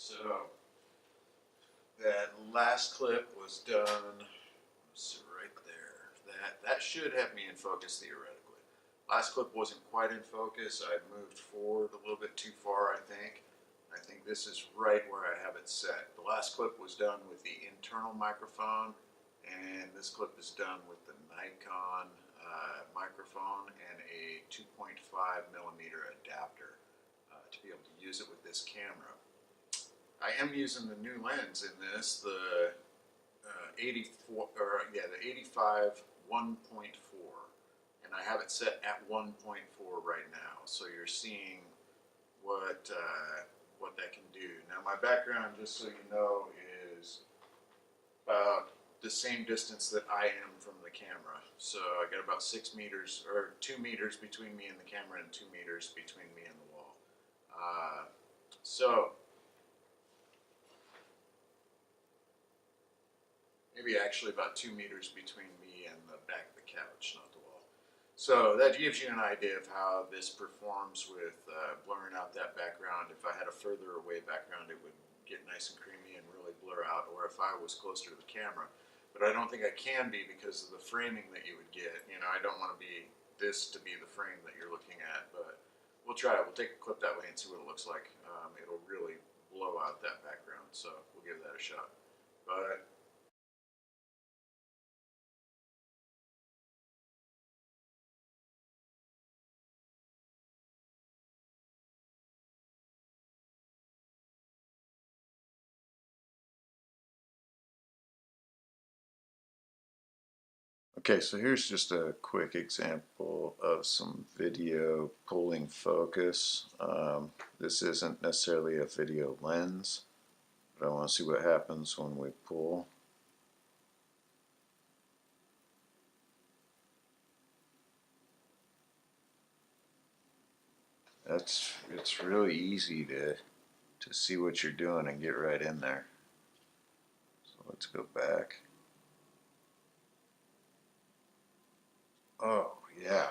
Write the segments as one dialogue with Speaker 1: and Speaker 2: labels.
Speaker 1: So that last clip was done, let's see, right there. That should have me in focus theoretically. Last clip wasn't quite in focus. I moved forward a little bit too far, I think. I think this is right where I have it set. The last clip was done with the internal microphone, and this clip is done with the Nikon microphone and a 2.5 millimeter adapter to be able to use it with this camera. I am using the new lens in this, the 85 1.4, and I have it set at 1.4 right now. So you're seeing what that can do. Now my background, just so you know, is about the same distance that I am from the camera. So I got about 6 meters or 2 meters between me and the camera and 2 meters between me and the wall. So maybe actually about 2 meters between me and the back of the couch, not the wall. So that gives you an idea of how this performs with blurring out that background. If I had a further away background, it would get nice and creamy and really blur out, or if I was closer to the camera. But I don't think I can be because of the framing that you would get. You know, I don't want to be this to be the frame that you're looking at, but we'll try it. We'll take a clip that way and see what it looks like. It'll really blow out that background, so we'll give that a shot. But okay, so here's just a quick example of some video pulling focus. This isn't necessarily a video lens, but I want to see what happens when we pull. It's really easy to see what you're doing and get right in there. So let's go back. Oh yeah.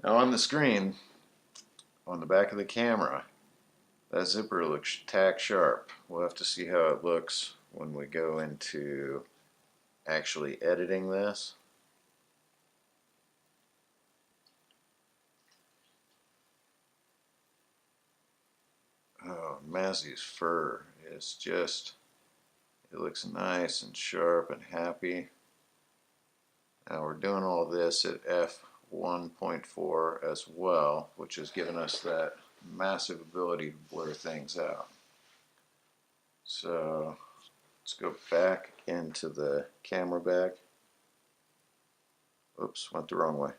Speaker 1: Now on the screen, on the back of the camera, that zipper looks tack sharp. We'll have to see how it looks when we go into actually editing this. Oh, Mazzy's fur is just, it looks nice and sharp and happy. Now we're doing all this at f1.4 as well, which has given us that massive ability to blur things out. So let's go back into the camera bag. Oops, went the wrong way.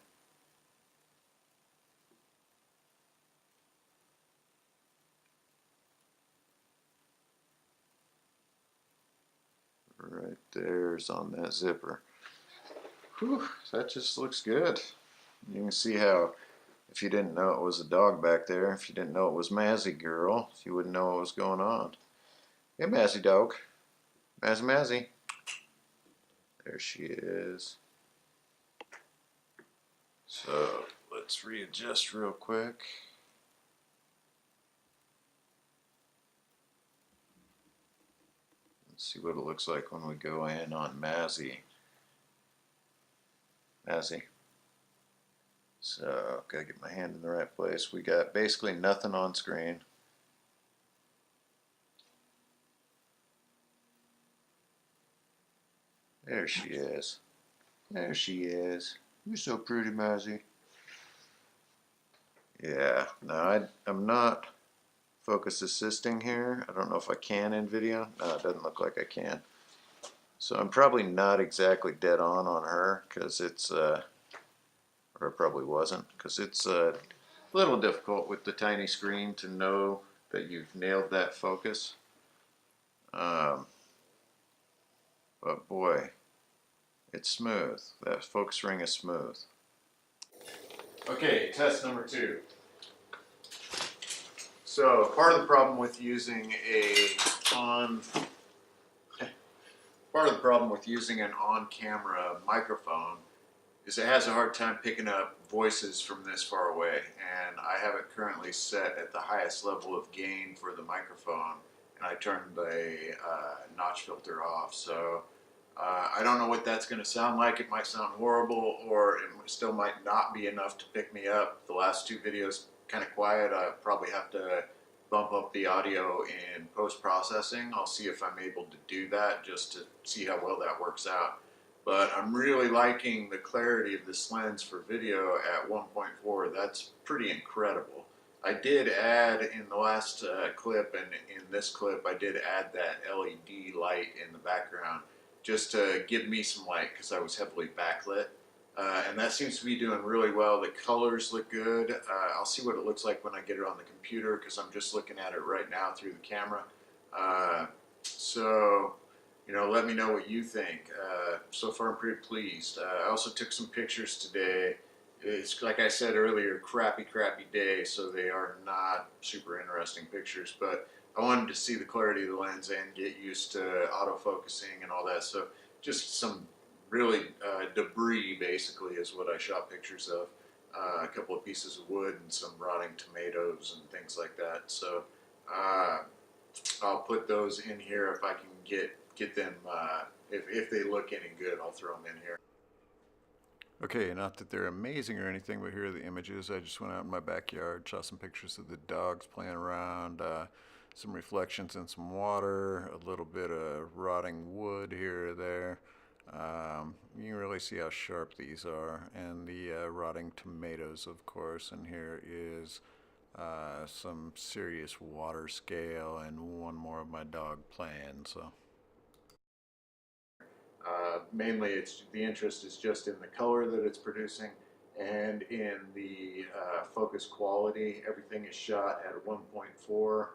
Speaker 1: Right there's on that zipper. Whew, that just looks good. You can see how, if you didn't know it was a dog back there, if you didn't know it was Mazzy girl, you wouldn't know what was going on. Hey Mazzy dog. Mazzy Mazzy. There she is. So let's readjust real quick. Let's see what it looks like when we go in on Mazzy. Mazzy. So, gotta get my hand in the right place. We got basically nothing on screen. There she is. There she is. You're so pretty, Mazzy. Yeah, no, I'm not focus assisting here. I don't know if I can in video. No, it doesn't look like I can. So I'm probably not exactly dead on her, because it's, or it probably wasn't, because it's a little difficult with the tiny screen to know that you've nailed that focus. But boy, it's smooth. That focus ring is smooth. Okay, test number 2. So part of the problem with using an on-camera microphone is it has a hard time picking up voices from this far away, and I have it currently set at the highest level of gain for the microphone and I turned the notch filter off. So I don't know what that's going to sound like. It might sound horrible, or it still might not be enough to pick me up. The last two videos kind of quiet. I probably have to bump up the audio in post-processing. I'll see if I'm able to do that just to see how well that works out. But I'm really liking the clarity of this lens for video at 1.4. That's pretty incredible. I did add in the last clip and in this clip, I did add that LED light in the background just to give me some light because I was heavily backlit. And that seems to be doing really well. The colors look good. I'll see what it looks like when I get it on the computer because I'm just looking at it right now through the camera. So, you know, let me know what you think. So far I'm pretty pleased. I also took some pictures today. It's, like I said earlier, crappy day, so they are not super interesting pictures, but I wanted to see the clarity of the lens and get used to autofocusing and all that. So just some really debris basically is what I shot pictures of. A couple of pieces of wood and some rotting tomatoes and things like that. So I'll put those in here if I can get them, if they look any good, I'll throw them in here.
Speaker 2: Okay, not that they're amazing or anything, but here are the images. I just went out in my backyard, shot some pictures of the dogs playing around, some reflections in some water, a little bit of rotting wood here or there. You can really see how sharp these are, and the rotting tomatoes, of course. And here is some serious water scale and one more of my dog playing. So.
Speaker 1: Mainly the interest is just in the color that it's producing and in the focus quality. Everything is shot at 1.4.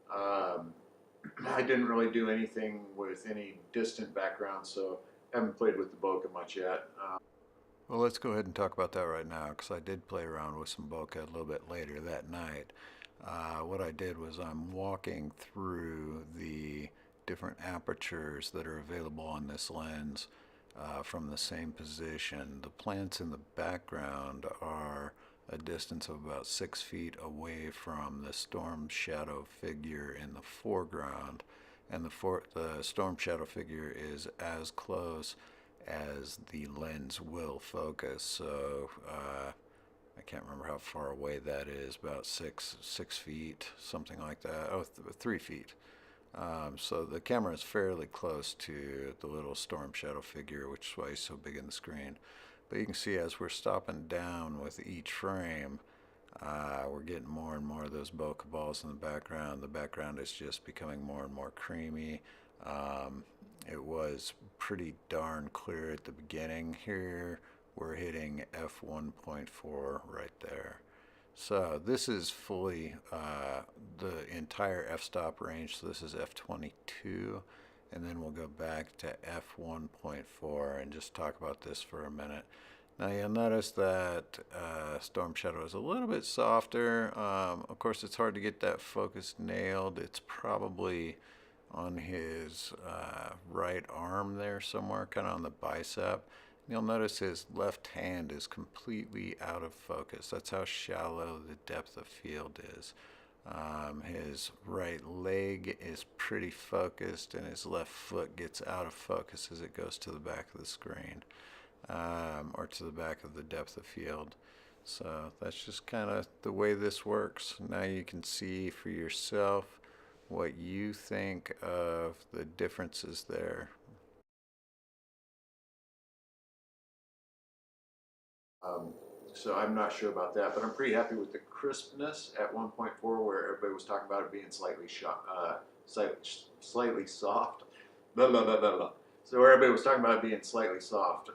Speaker 1: I didn't really do anything with any distant background, so I haven't played with the bokeh much yet.
Speaker 2: Well, let's go ahead and talk about that right now, because I did play around with some bokeh a little bit later that night. What I did was I'm walking through the different apertures that are available on this lens from the same position. The plants in the background are a distance of about 6 feet away from the storm shadow figure in the foreground, and the storm shadow figure is as close as the lens will focus. So I can't remember how far away that is, about six feet, something like that. Oh, 3 feet. So the camera is fairly close to the little storm shadow figure, which is why he's so big in the screen. But you can see as we're stopping down with each frame, we're getting more and more of those bokeh balls in the background. The background is just becoming more and more creamy. It was pretty darn clear at the beginning. Here we're hitting F1.4 right there. So this is fully the entire f-stop range. So this is f22, and then we'll go back to f1.4 and just talk about this for a minute. Now you'll notice that Storm Shadow is a little bit softer. Of course, it's hard to get that focus nailed. It's probably on his right arm there somewhere, kind of on the bicep. You'll notice his left hand is completely out of focus. That's how shallow the depth of field is. His right leg is pretty focused, and his left foot gets out of focus as it goes to the back of the screen, or to the back of the depth of field. So that's just kind of the way this works. Now you can see for yourself what you think of the differences there.
Speaker 1: So I'm not sure about that, but I'm pretty happy with the crispness at 1.4, where everybody was talking about it being slightly soft. Blah, blah, blah, blah, blah. So where everybody was talking about it being slightly soft.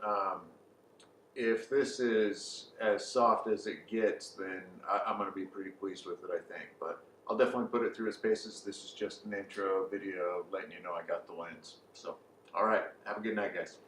Speaker 1: If this is as soft as it gets, then I'm going to be pretty pleased with it, I think. But I'll definitely put it through its paces. This is just an intro video letting you know I got the lens. So, all right. Have a good night, guys.